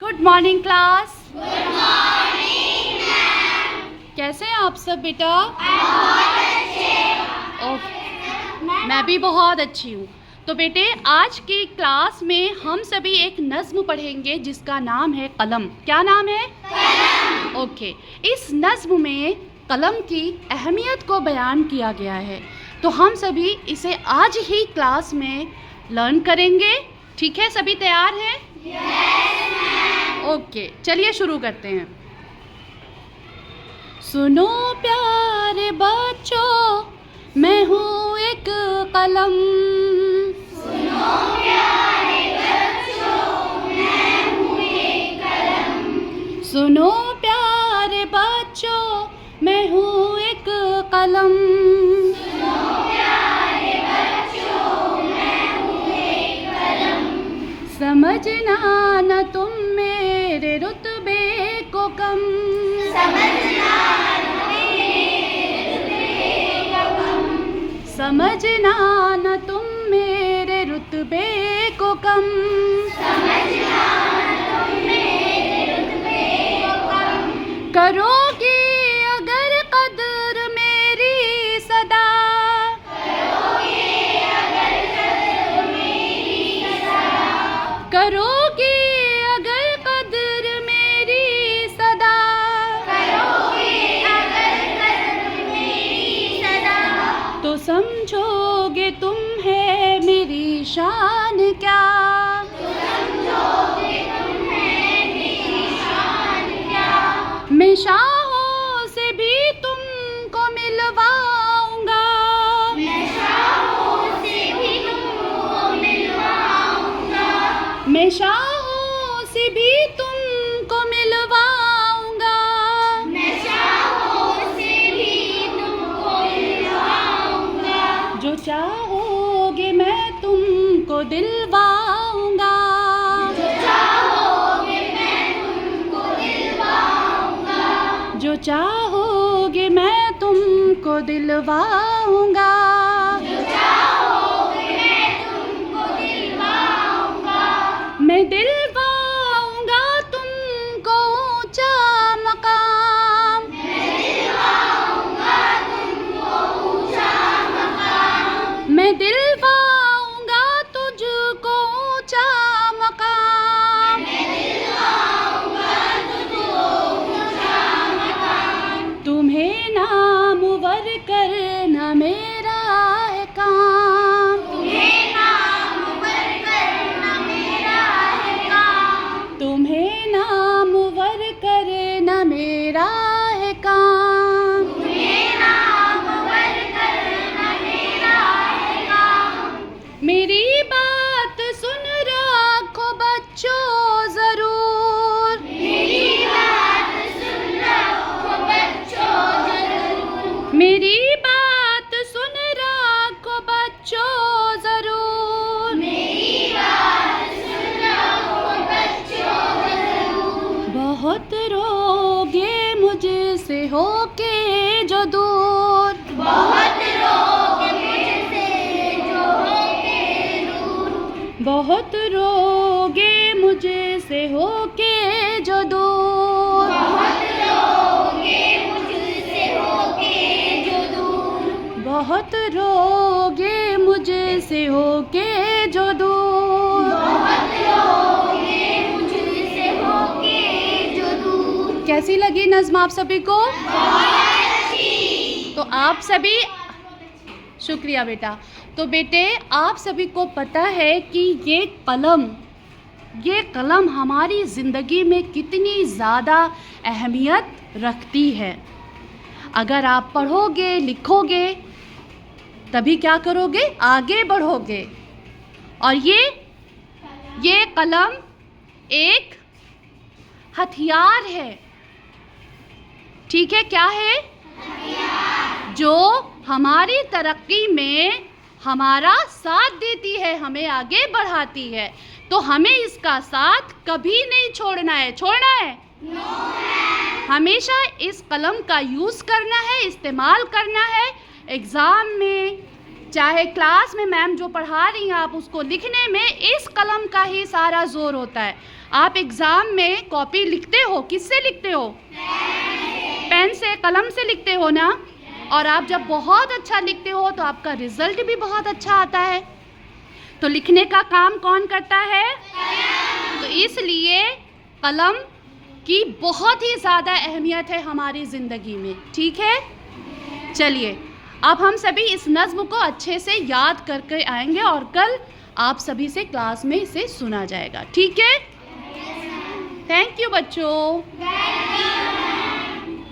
Good morning class. Good morning ma'am. कैसे हैं आप सब बेटा? बहुत अच्छे। मैं भी बहुत अच्छी हूँ। तो बेटे, आज की क्लास में हम सभी एक नज़्म पढ़ेंगे जिसका नाम है कलम। क्या नाम है? कलम। ओके। इस नज़्म में कलम की अहमियत को बयान किया गया है, तो हम सभी इसे आज ही क्लास में लर्न करेंगे। ठीक है, सभी तैयार हैं? Yes ma'am. ओके, चलिए शुरू करते हैं। सुनो प्यारे बच्चों, मैं हूँ एक कलम। सुनो प्यारे बच्चों, मैं हूँ एक कलम। सुनो प्यारे बच्चों, मैं हूँ एक कलम। सुनो प्यारे बच्चों, मैं हूँ एक कलम। समझना न तुम मेरे रुतबे को कम। समझना समझना न तुम मेरे रुतबे को कम। समझना तुम मेरे रुतबे को कम। करोगे अगर कदर मेरी सदा। करोगे अगर कदर मेरी सदा। करोगे अगर कदर मेरी सदा। करोगे अगर कदर मेरी सदा। तो समझोगे तुम है मेरी शान क्या। तो समझोगे तुम है मेरी शान क्या। मैं शाहों से भी तुमको मिलवाऊंगा। मैं शाहों से भी तुमको मिलवाऊंगा। मैं शाहों से भी तुमको मिलवाऊंगा। मैं शाहों से भी तुमको मिलवाऊंगा। जो चाहोगे मैं तुमको दिलवाऊंगा। जो चाहोगे मैं तुमको दिलवाऊंगा। जो चाहोगे मैं तुमको दिलवाऊंगा। जो चाहोगे मैं तुमको दिलवाऊंगा। मैं दिलवाऊंगा तुमको ऊंचा मकाम। मैं दिलवाऊंगा तुमको ऊंचा मकाम। मैं दिलवाऊंगा तुझको ऊंचा मकाम। मैं दिलवाऊंगा तुझको ऊंचा मकाम। तुम्हें नामवर करना मेरा है काम। तुम्हें नामवर करना मेरा है काम। तुम्हें नामवर करना मेरा है काम। तुम्हें नामवर करना मेरा है काम। मेरी बात सुन रखो बच्चों जरूर। मेरी बात सुन रखो बच्चों जरूर। मेरी बात सुन रखो बच्चों जरूर। मेरी बात सुन रखो बच्चों जरूर। बहुत रोगे मुझसे होके जो दूर। बहुत रोगे मुझसे जो होके दूर। बहुत रोगे मुझसे होके जो दूर। बहुत रोगे मुझसे होके जो दूर। बहुत रोगे मुझसे होके जो दूर। बहुत रोगे मुझसे होके जो दूर। कैसी लगी नज़्म आप सभी को? बहुत अच्छी। तो आप सभी, शुक्रिया बेटा। तो बेटे, आप सभी को पता है कि ये कलम हमारी ज़िंदगी में कितनी ज़्यादा अहमियत रखती है। अगर आप पढ़ोगे लिखोगे तभी क्या करोगे? आगे बढ़ोगे। और ये कलम एक हथियार है। ठीक है, क्या है? हथियार। जो हमारी तरक्की में हमारा साथ देती है, हमें आगे बढ़ाती है। तो हमें इसका साथ कभी नहीं छोड़ना है। छोड़ना है? नो। हमेशा इस कलम का यूज़ करना है, इस्तेमाल करना है। एग्ज़ाम में चाहे क्लास में मैम जो पढ़ा रही हैं आप उसको लिखने में इस कलम का ही सारा जोर होता है। आप एग्ज़ाम में कॉपी लिखते हो, किससे लिखते हो? पेन से, कलम से लिखते हो ना। और आप जब बहुत अच्छा लिखते हो तो आपका रिजल्ट भी बहुत अच्छा आता है। तो लिखने का काम कौन करता है? तो इसलिए कलम की बहुत ही ज़्यादा अहमियत है हमारी ज़िंदगी में। ठीक है, चलिए अब हम सभी इस नज़्म को अच्छे से याद करके आएंगे और कल आप सभी से क्लास में इसे सुना जाएगा। ठीक है, थैंक यू बच्चों।